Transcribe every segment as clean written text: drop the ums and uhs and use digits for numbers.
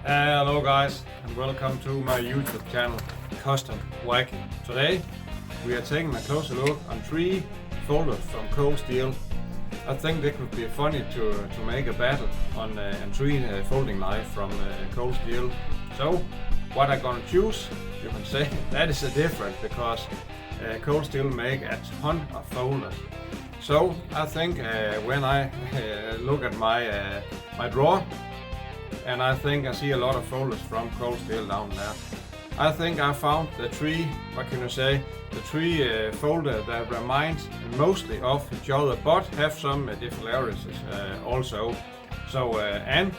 Hello guys, and welcome to my YouTube channel, Custom Whacking. Today we are taking a closer look on 3 folders from cold steel. I think it could be funny to make a battle on 3 folding knife from cold steel. So what I'm gonna choose, you can say, that is a difference because cold steel make a ton of folders. So I think when I look at my drawer, and I think I see a lot of folders from cold steel down there, I think I found the 3, what can you say, the 3 folders that remind mostly of each other but have some differences also. So and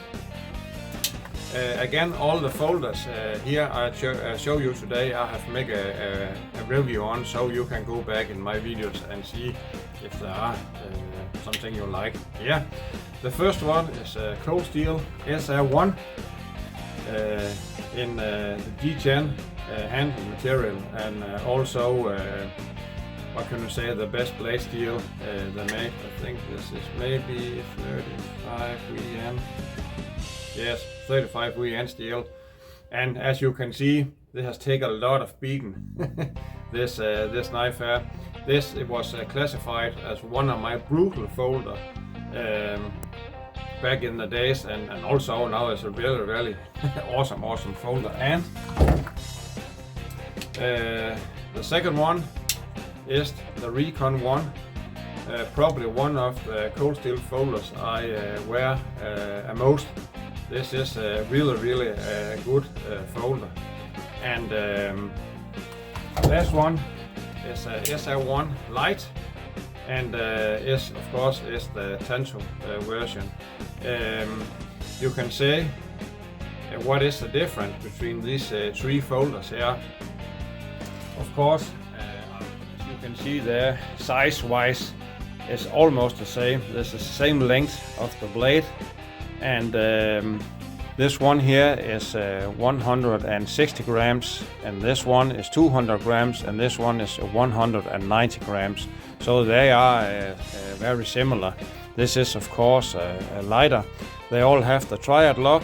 again, all the folders here I show you today, I have made a review on, so you can go back in my videos and see if there are something you like. Yeah, the first one is cold steel SR1 in the G10 handle material, and also what can you say, the best blade steel they make. I think this is maybe 35 VN. Yes, 35 VN steel, and as you can see, this has taken a lot of beating. this knife here, it was classified as one of my brutal folder back in the days, and also now it's a really awesome folder. And the second one is the Recon1, probably one of the cold steel folders I wear most. This is a really good folder. And last one is SR1 lite, and is of course is the tensile version. You can say what is the difference between these 3 folders here. Of course, as you can see there, size wise is almost the same. This is the same length of the blade, and this one here is 160 grams, and this one is 200 grams, and this one is 190 grams. So they are very similar. This is of course a lighter. They all have the triad lock,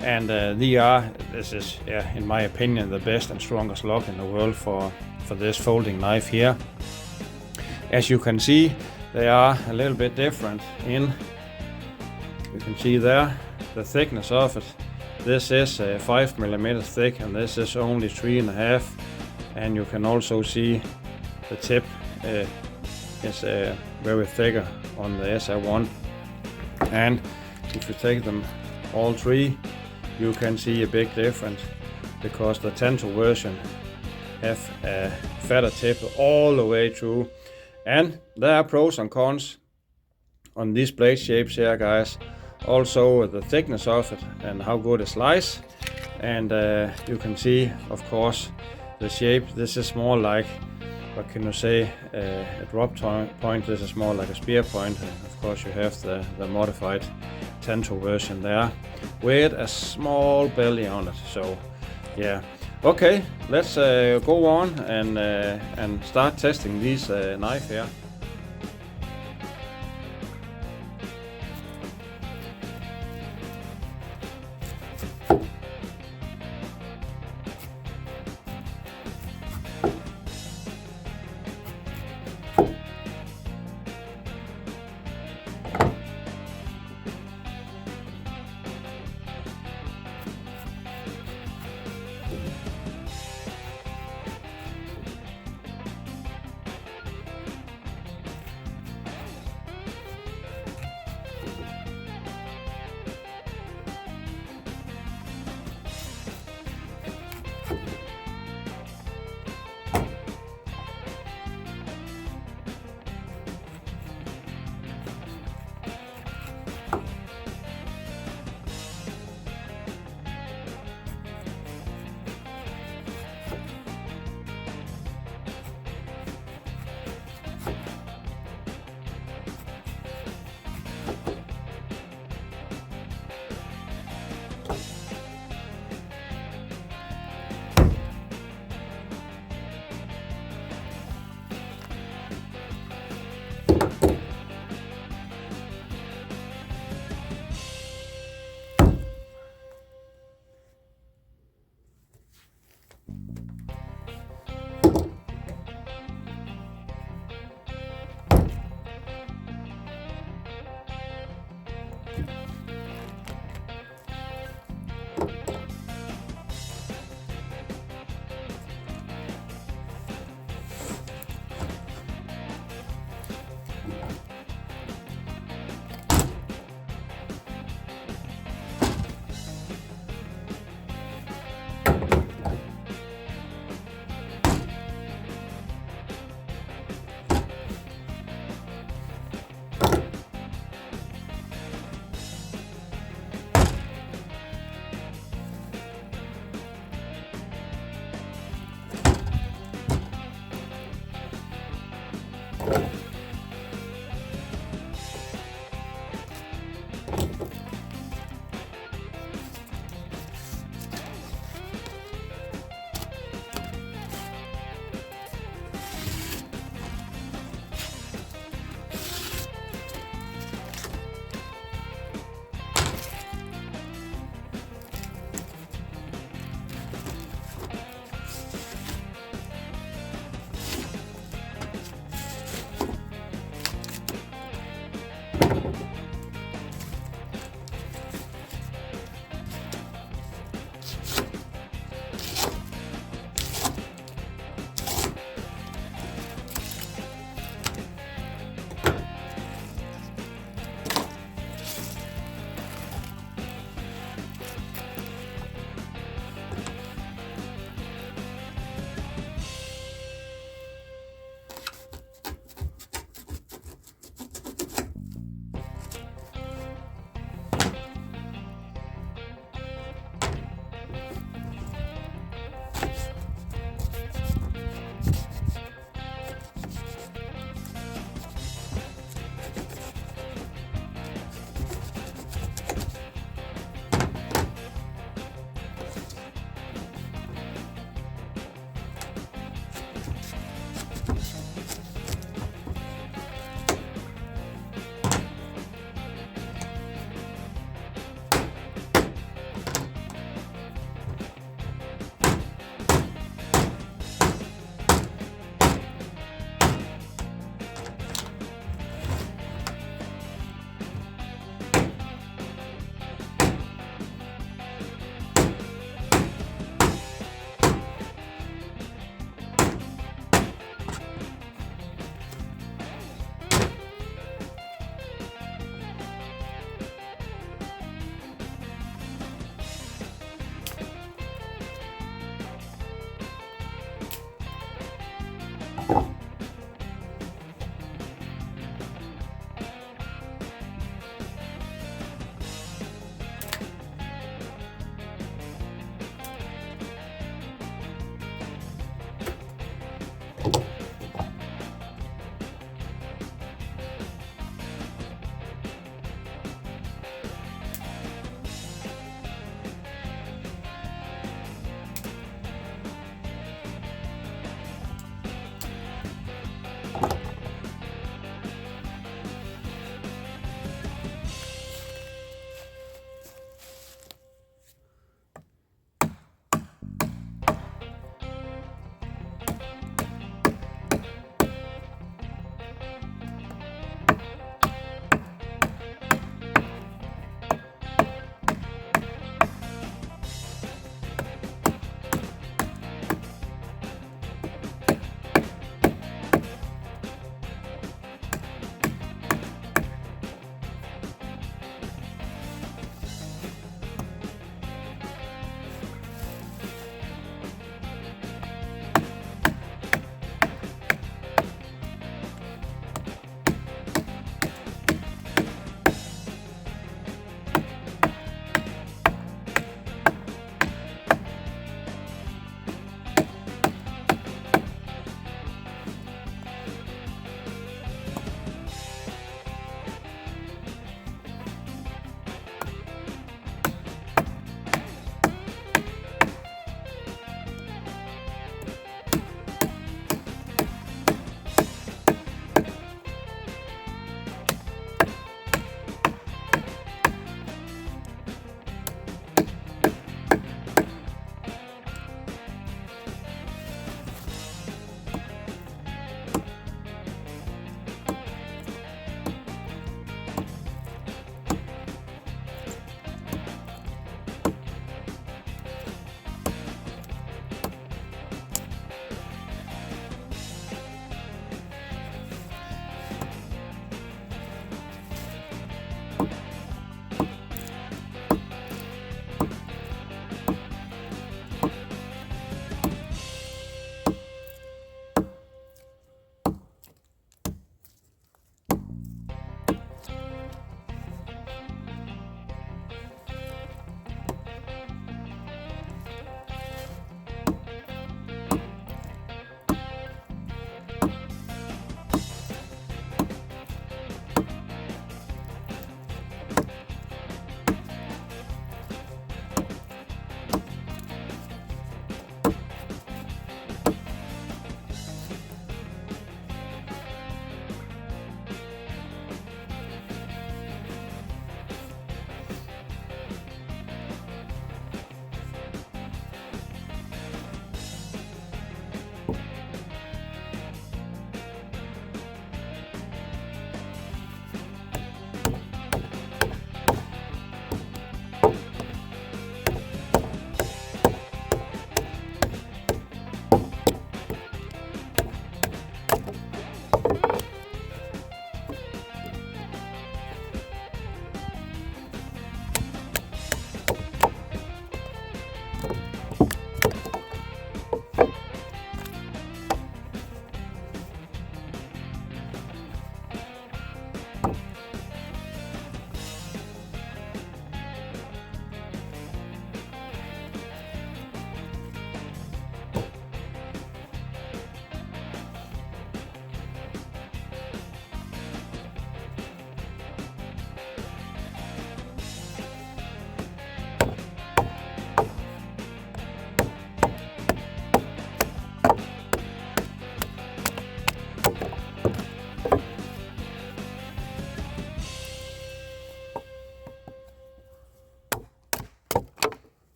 and this is, in my opinion, the best and strongest lock in the world for this folding knife here. As you can see, they are a little bit different in, you can see there, the thickness of it. This is 5 millimeters thick, and this is only 3.5. And you can also see the tip is very thicker on the SR1. And if you take them all 3, you can see a big difference, because the tensile version have a fatter tip all the way through. And there are pros and cons on these blade shapes here, guys. Also the thickness of it and how good it slices. And you can see, of course, the shape. This is more like, what can you say, a drop point. This is more like a spear point. And of course you have the modified tensile version there with a small belly on it. So yeah, okay, let's go on and start testing these knife here.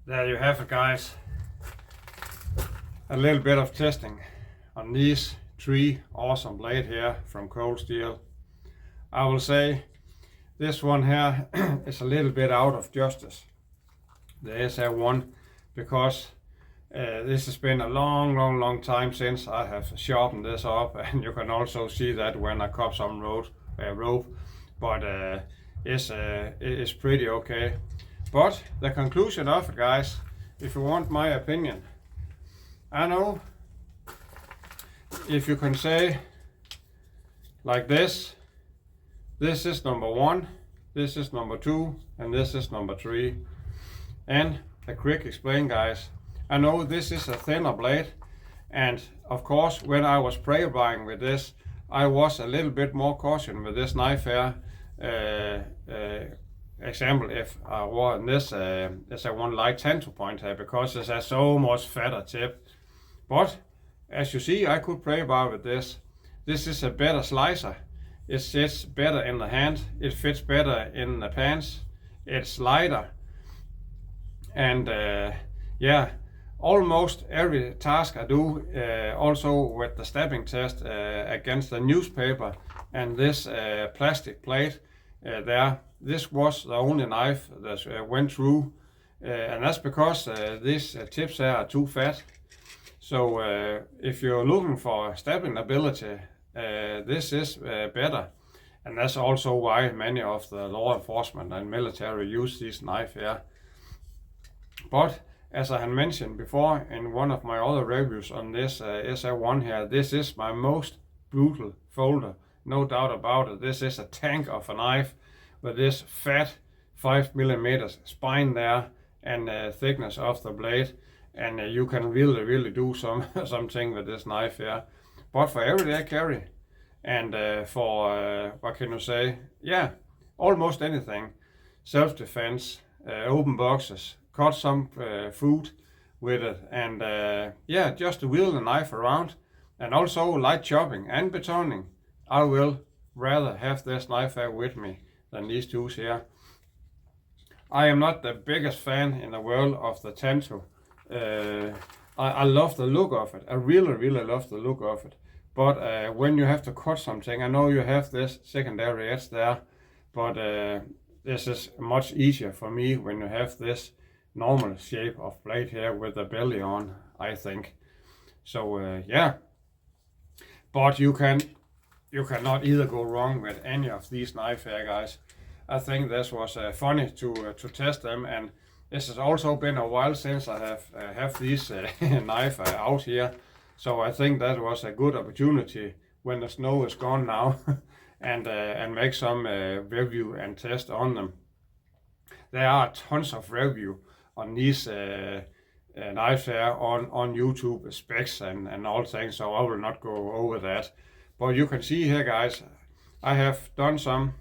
There you have it, guys. A little bit of testing on these 3 awesome blades here from Cold Steel. I will say this one here is a little bit out of justice, the SR1, because this has been a long time since I have sharpened this up, and you can also see that when I cut some rope, but it's pretty okay. But the conclusion of it, guys, if you want my opinion, I know if you can say like this is number 1, this is number 2, and this is number 3. And a quick explain, guys, I know this is a thinner blade, and of course when I was spray drying with this, I was a little bit more cautious with this knife here. Example, if I were in this SR1 lite 10 point here, because it has so much fatter tip. But as you see, I could spray dry with this. This is a better slicer. It sits better in the hand. It fits better in the pants. It's lighter. And yeah, almost every task I do, also with the stabbing test against the newspaper and this plastic plate there, this was the only knife that went through, and that's because these tips here are too fat. So if you're looking for stabbing ability, this is better, and that's also why many of the law enforcement and military use this knife here. But as I had mentioned before in one of my other reviews on this SR1 here, this is my most brutal folder no doubt about it. This is a tank of a knife with this fat 5mm spine there and thickness of the blade, and you can really do something with this knife here. But for everyday carry and for what can you say, yeah, almost anything, self-defense, open boxes, cut some food with it, and yeah, just to wheel the knife around, and also light chopping and betoning. I will rather have this knife here with me than these two here. I am not the biggest fan in the world of the Tanto. I love the look of it. I really love the look of it. But when you have to cut something, I know you have this secondary edge there, but this is much easier for me when you have this normal shape of blade here with the belly on, I think. So yeah, but you cannot either go wrong with any of these knives here, guys. I think this was funny to test them, and this has also been a while since I have these knife out here. So I think that was a good opportunity when the snow is gone now and make some review and test on them. There are tons of review on these knives here on YouTube, specs and all things, so I will not go over that. But you can see here, guys, I have done some,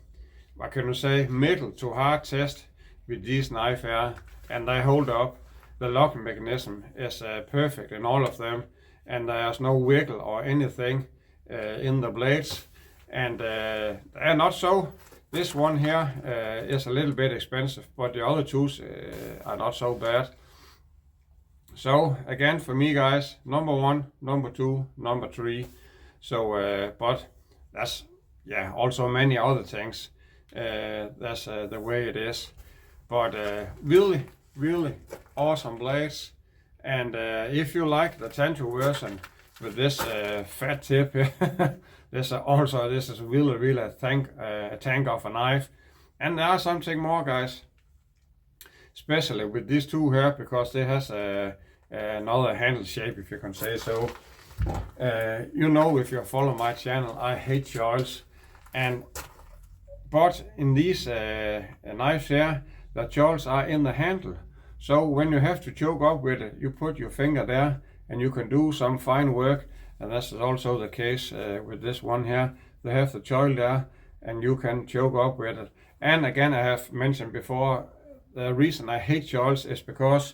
what can you say, middle to hard test with these knives here, and they hold up. The locking mechanism is perfect in all of them, and there's no wiggle or anything in the blades, and they're not so. This one here is a little bit expensive, but the other two are not so bad. So again, for me, guys, number 1, number 2, number 3. So but that's, yeah, also many other things. That's the way it is. But really awesome blades. And if you like the Tanto version with this fat tip here, this is really a tank of a knife. And there are something more, guys, especially with these two here, because they has another handle shape, if you can say so. You know, if you follow my channel, I hate choils, but in these knives here, the choils are in the handle. So when you have to choke up with it, you put your finger there and you can do some fine work. And that's also the case with this one here. They have the choil there and you can choke up with it. And again, I have mentioned before, the reason I hate choils is because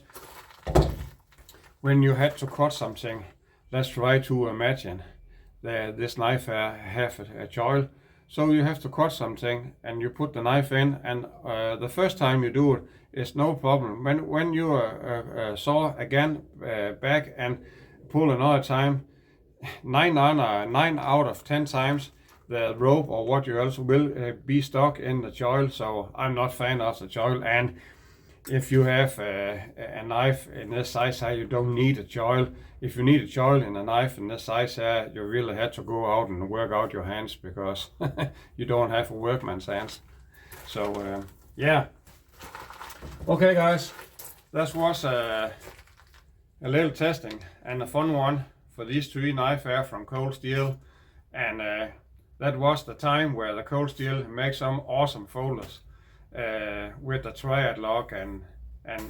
when you had to cut something, let's try to imagine this knife here have a choil. So you have to cut something and you put the knife in, and the first time you do it is no problem. When you saw again back and pull another time, 9 out of 10 times the rope or what you else will be stuck in the choil. So I'm not fan of the choil, and if you have a knife in this size here, you don't need a choil. If you need a choil in a knife in this size here, you really have to go out and work out your hands, because you don't have a workman's hands. So yeah. Okay, guys, that was a little testing and a fun one for these 3 knives here from Cold Steel. And that was the time where the Cold Steel makes some awesome folders with the triad lock, and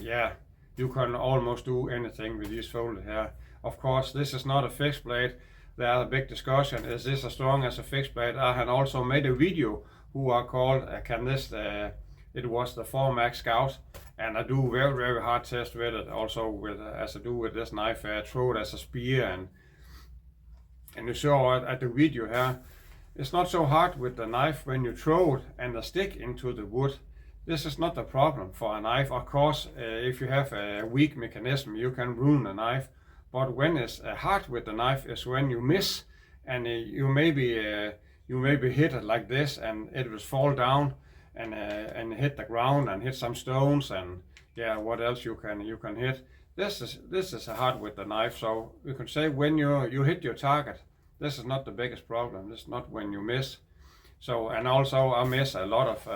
yeah, you can almost do anything with these folders here. Of course, this is not a fixed blade. There are a big discussion, is this as strong as a fixed blade? I had also made a video who are called it was the 4 Scout, and I do very hard test with it, also with as I do with this knife here. I throw it as a spear, and you saw at the video here, it's not so hard with the knife when you throw it and the stick into the wood. This is not the problem for a knife. Of course, if you have a weak mechanism, you can ruin the knife. But when it's hard with the knife is when you miss, and you maybe hit it like this, and it will fall down and hit the ground and hit some stones, and yeah, what else you can hit. This is hard with the knife. So you can say when you hit your target, this is not the biggest problem. This is not when you miss. So, and also I miss a lot of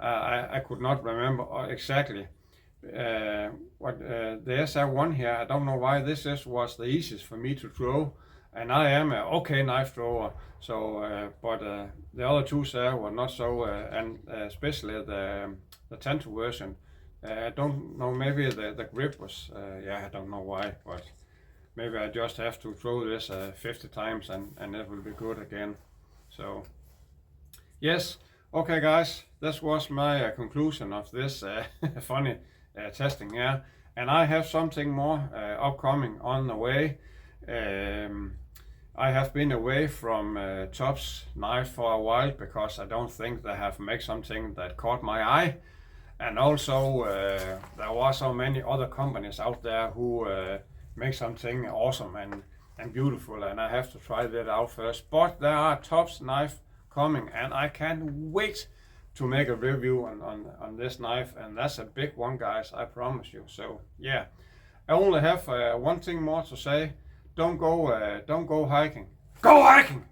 I could not remember exactly what the SR1 here. I don't know why this was the easiest for me to throw. and I am an okay knife thrower. So, but the other two there were not so, and especially the 10 version. I don't know, maybe the grip was, yeah, I don't know why, but maybe I just have to throw this 50 times and it will be good again. So, yes, okay guys, this was my conclusion of this funny testing here. And I have something more upcoming on the way. I have been away from Tops knife for a while because I don't think they have made something that caught my eye. And also there were so many other companies out there who make something awesome and beautiful, and I have to try that out first. But there are Tops knife coming, and I can't wait to make a review on this knife, and that's a big one, guys, I promise you. So yeah, I only have one thing more to say. Don't go hiking. Go hiking!